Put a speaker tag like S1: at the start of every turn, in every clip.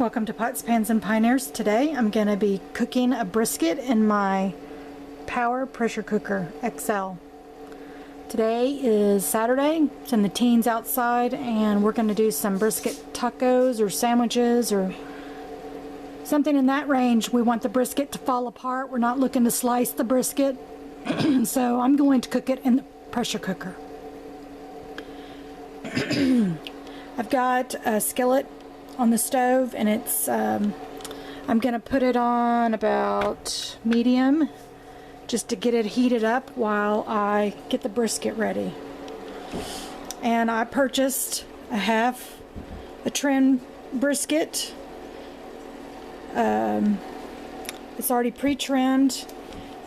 S1: Welcome to Pots, Pans, and Pioneers. Today I'm going to be cooking a brisket in my Power Pressure Cooker XL. Today is Saturday. It's in the teens outside and we're going to do some brisket tacos or sandwiches or something in that range. We want the brisket to fall apart. We're not looking to slice the brisket. So I'm going to cook it in the pressure cooker. I've got a skillet on the stove and it's I'm gonna put it on about medium just to get it heated up while I get the brisket ready. And I purchased a trim brisket. It's already pre-trimmed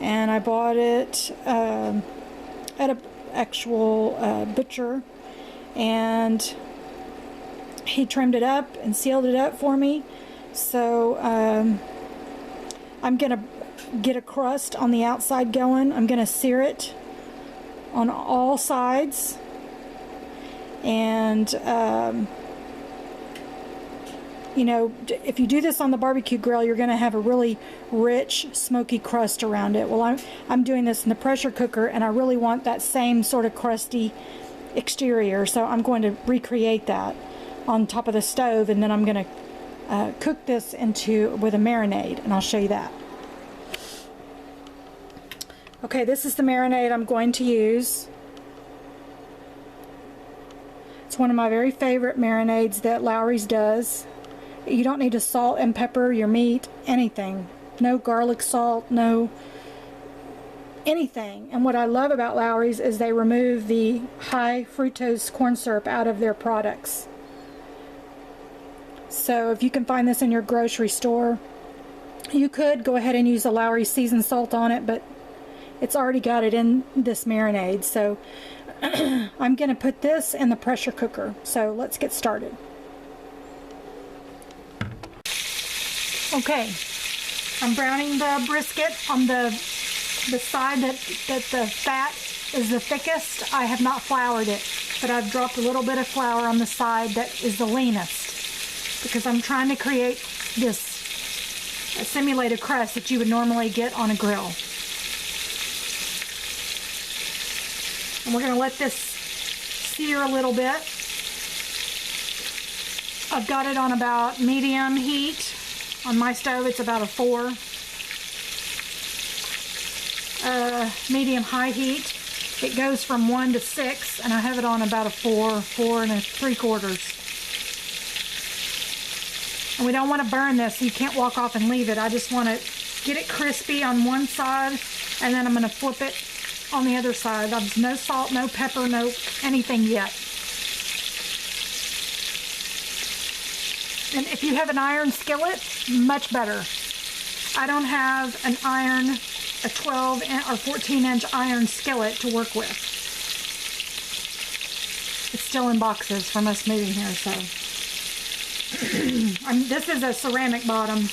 S1: and I bought it at an actual butcher, and he trimmed it up and sealed it up for me. So I'm gonna get a crust on the outside going. I'm gonna sear it on all sides, and you know, if you do this on the barbecue grill, you're gonna have a really rich smoky crust around it. Well, I'm doing this in the pressure cooker and I really want that same sort of crusty exterior, so I'm going to recreate that on top of the stove, and then I'm going to cook this with a marinade, and I'll show you that. Okay, this is the marinade I'm going to use. It's one of my very favorite marinades that Lawry's does. You don't need to salt and pepper your meat, anything. No garlic salt, no anything. And what I love about Lawry's is they remove the high fructose corn syrup out of their products. So if you can find this in your grocery store, you could go ahead and use a Lawry seasoned salt on it, but it's already got it in this marinade. So I'm going to put this in the pressure cooker. So let's get started. Okay, I'm browning the brisket on the side that the fat is the thickest. I have not floured it, but I've dropped a little bit of flour on the side that is the leanest, because I'm trying to create this simulated crust that you would normally get on a grill. And we're going to let this sear a little bit. I've got it on about medium heat. On my stove it's about a 4. Medium high heat. It goes from 1 to 6, and I have it on about a 4 and 3/4. And we don't want to burn this, so you can't walk off and leave it. I just want to get it crispy on one side, and then I'm going to flip it on the other side. There's no salt, no pepper, no anything yet. And if you have an iron skillet, much better. I don't have an iron, a 12 or 14-inch iron skillet to work with. It's still in boxes from us moving here, so. This is a ceramic bottom.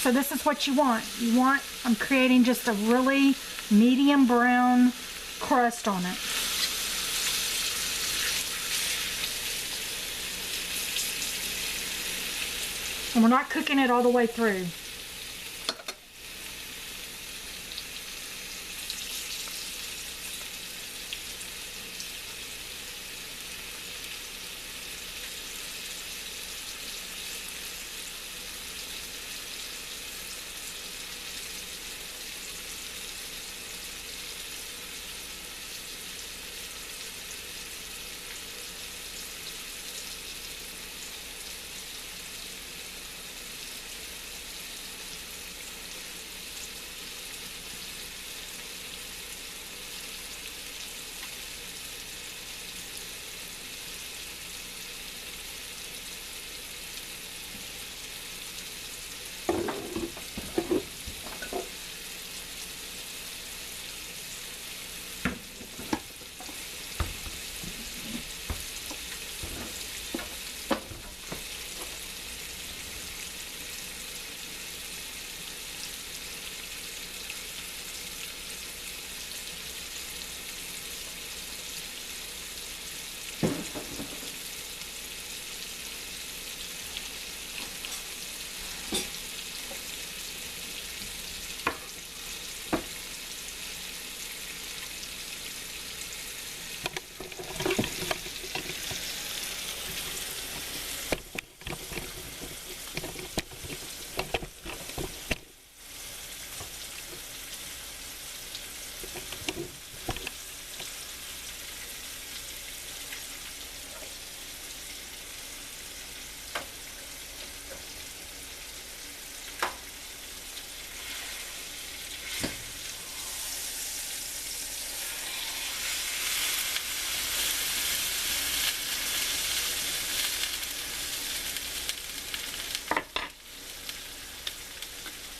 S1: So this is what you want. I'm creating just a really medium brown crust on it. And we're not cooking it all the way through.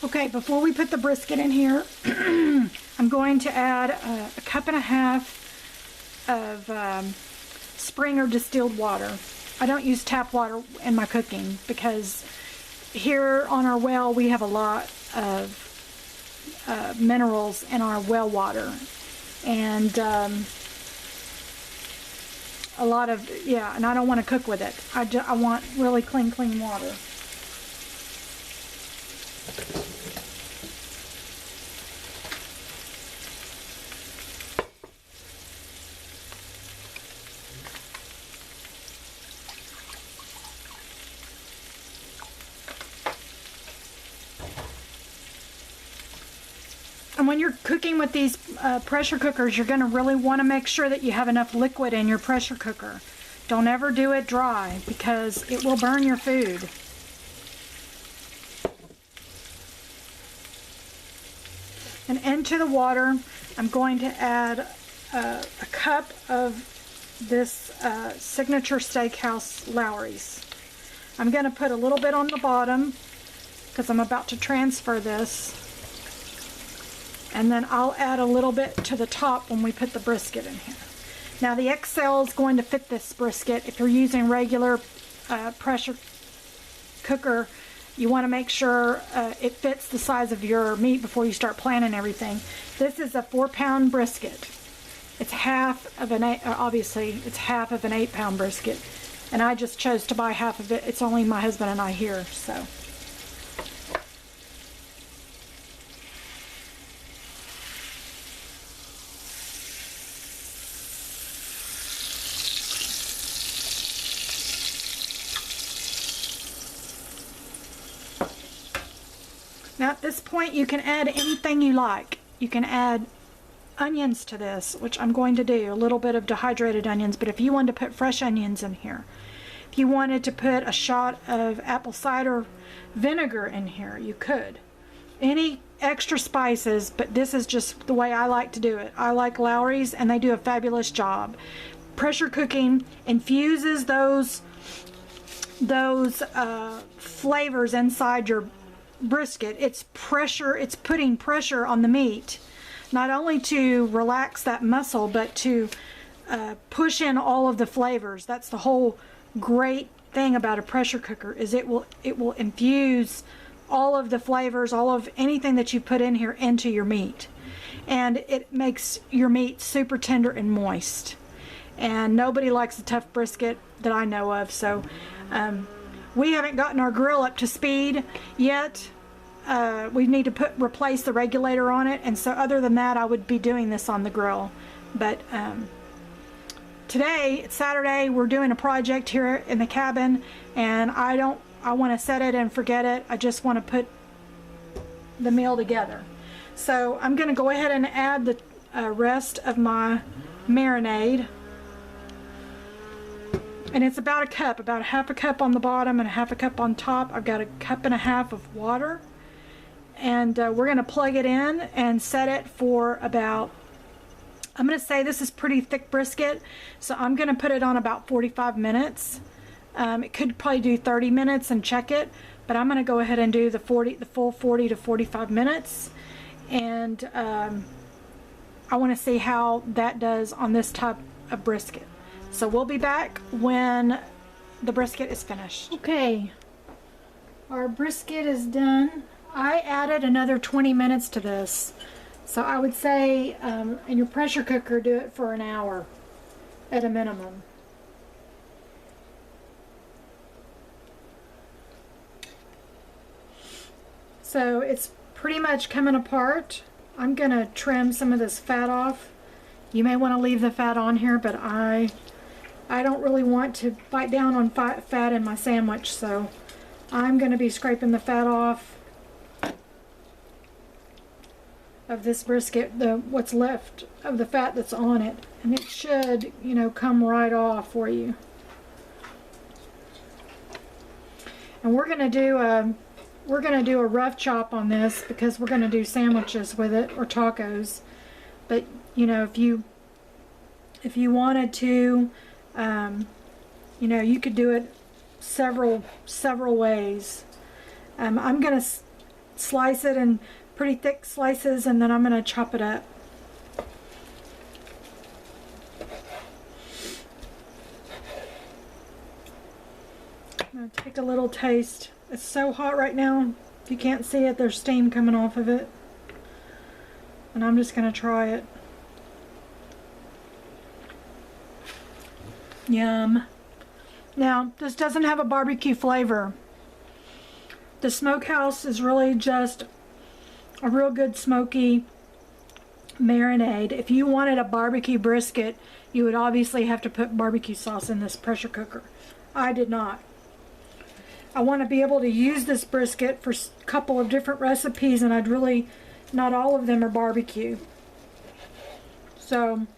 S1: Okay, before we put the brisket in here, I'm going to add a cup and a half of spring or distilled water. I don't use tap water in my cooking because here on our well we have a lot of minerals in our well water, and a lot of, yeah, and I don't want to cook with it. I want really clean water. And when you're cooking with these pressure cookers, you're going to really want to make sure that you have enough liquid in your pressure cooker. Don't ever do it dry because it will burn your food. And into the water, I'm going to add a cup of this Signature Steakhouse Lowry's. I'm going to put a little bit on the bottom because I'm about to transfer this. And then I'll add a little bit to the top when we put the brisket in here. Now the XL is going to fit this brisket. If you're using regular pressure cooker, you want to make sure it fits the size of your meat before you start planning everything. This is a 4-pound brisket. It's half of an obviously it's half of an 8-pound brisket, and I just chose to buy half of it. It's only my husband and I here, so. Now at this point you can add anything you like. You can add onions to this, which I'm going to do, a little bit of dehydrated onions, but if you wanted to put fresh onions in here, if you wanted to put a shot of apple cider vinegar in here, you could. Any extra spices, but this is just the way I like to do it. I like Lowry's and they do a fabulous job. Pressure cooking infuses those flavors inside your brisket. It's putting pressure on the meat, not only to relax that muscle, but to push in all of the flavors. That's the whole great thing about a pressure cooker, is it will infuse all of the flavors, all of anything that you put in here into your meat, and it makes your meat super tender and moist. And nobody likes a tough brisket that I know of, so we haven't gotten our grill up to speed yet. We need to replace the regulator on it, and so other than that I would be doing this on the grill. But today, it's Saturday, we're doing a project here in the cabin, and I want to set it and forget it. I just want to put the meal together. So I'm going to go ahead and add the rest of my marinade. And it's about a cup, about half a cup on the bottom and a half a cup on top. I've got a cup and a half of water. And we're going to plug it in and set it for about, I'm going to say this is pretty thick brisket, so I'm going to put it on about 45 minutes. It could probably do 30 minutes and check it, but I'm going to go ahead and do the full 40 to 45 minutes. And I want to see how that does on this type of brisket. So we'll be back when the brisket is finished. Okay, our brisket is done. I added another 20 minutes to this. So I would say in your pressure cooker, do it for an hour at a minimum. So it's pretty much coming apart. I'm going to trim some of this fat off. You may want to leave the fat on here, but I don't really want to bite down on fat in my sandwich, so I'm going to be scraping the fat off of this brisket, what's left of the fat that's on it, and it should, you know, come right off for you. And we're going to do a rough chop on this because we're going to do sandwiches with it, or tacos. But you know, if you wanted to, you know, you could do it several ways. I'm going to slice it in pretty thick slices, and then I'm going to chop it up. I'm going to take a little taste. It's so hot right now. If you can't see it, there's steam coming off of it. And I'm just going to try it. Yum. Now, this doesn't have a barbecue flavor. The smokehouse is really just a real good smoky marinade. If you wanted a barbecue brisket, you would obviously have to put barbecue sauce in this pressure cooker. I did not. I want to be able to use this brisket for a couple of different recipes, and not all of them are barbecue. So,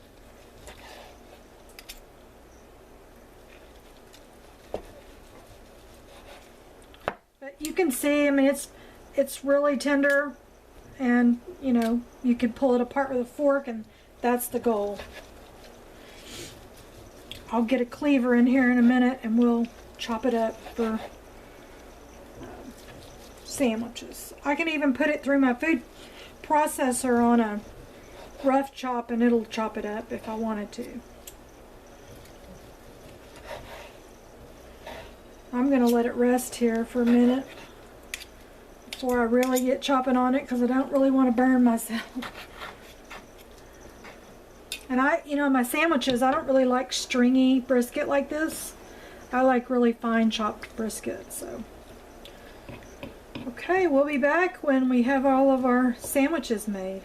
S1: but you can see, I mean, it's really tender, and you know, you can pull it apart with a fork, and that's the goal. I'll get a cleaver in here in a minute and we'll chop it up for sandwiches. I can even put it through my food processor on a rough chop and it'll chop it up if I wanted to. I'm going to let it rest here for a minute before I really get chopping on it, because I don't really want to burn myself. And my sandwiches, I don't really like stringy brisket like this. I like really fine chopped brisket, so. Okay, we'll be back when we have all of our sandwiches made.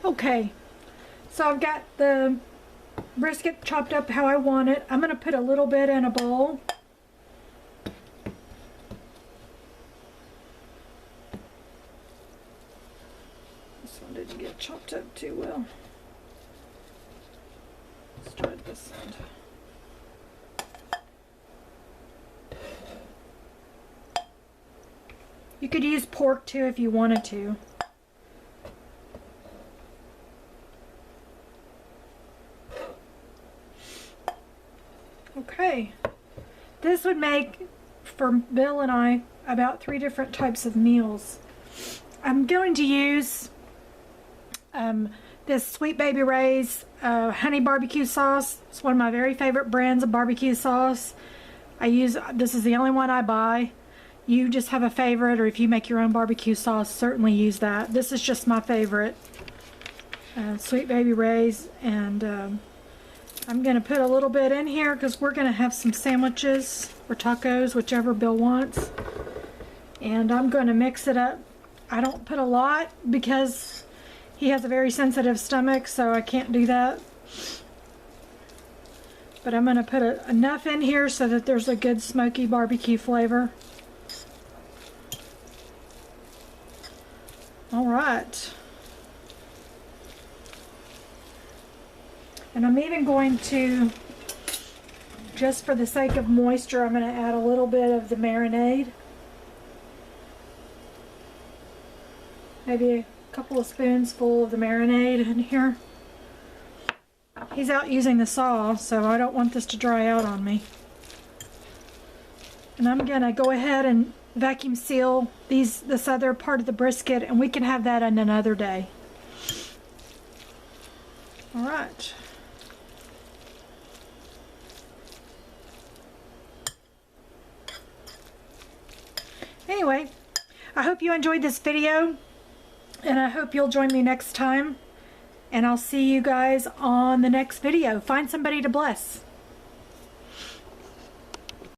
S1: Okay, so I've got the brisket chopped up how I want it. I'm going to put a little bit in a bowl. This one didn't get chopped up too well. Let's try this end. You could use pork too if you wanted to. Okay, this would make, for Bill and I, about 3 different types of meals. I'm going to use this Sweet Baby Ray's honey barbecue sauce. It's one of my very favorite brands of barbecue sauce. This is the only one I buy. You just have a favorite, or if you make your own barbecue sauce, certainly use that. This is just my favorite, Sweet Baby Ray's, and I'm going to put a little bit in here because we're going to have some sandwiches or tacos, whichever Bill wants. And I'm going to mix it up. I don't put a lot because he has a very sensitive stomach, so I can't do that. But I'm going to put enough in here so that there's a good smoky barbecue flavor. All right. And I'm even going to, just for the sake of moisture, I'm going to add a little bit of the marinade. Maybe a couple of spoonsful of the marinade in here. He's out using the saw, so I don't want this to dry out on me. And I'm gonna go ahead and vacuum seal this other part of the brisket, and we can have that on another day. All right. Anyway, I hope you enjoyed this video, and I hope you'll join me next time, and I'll see you guys on the next video. Find somebody to bless.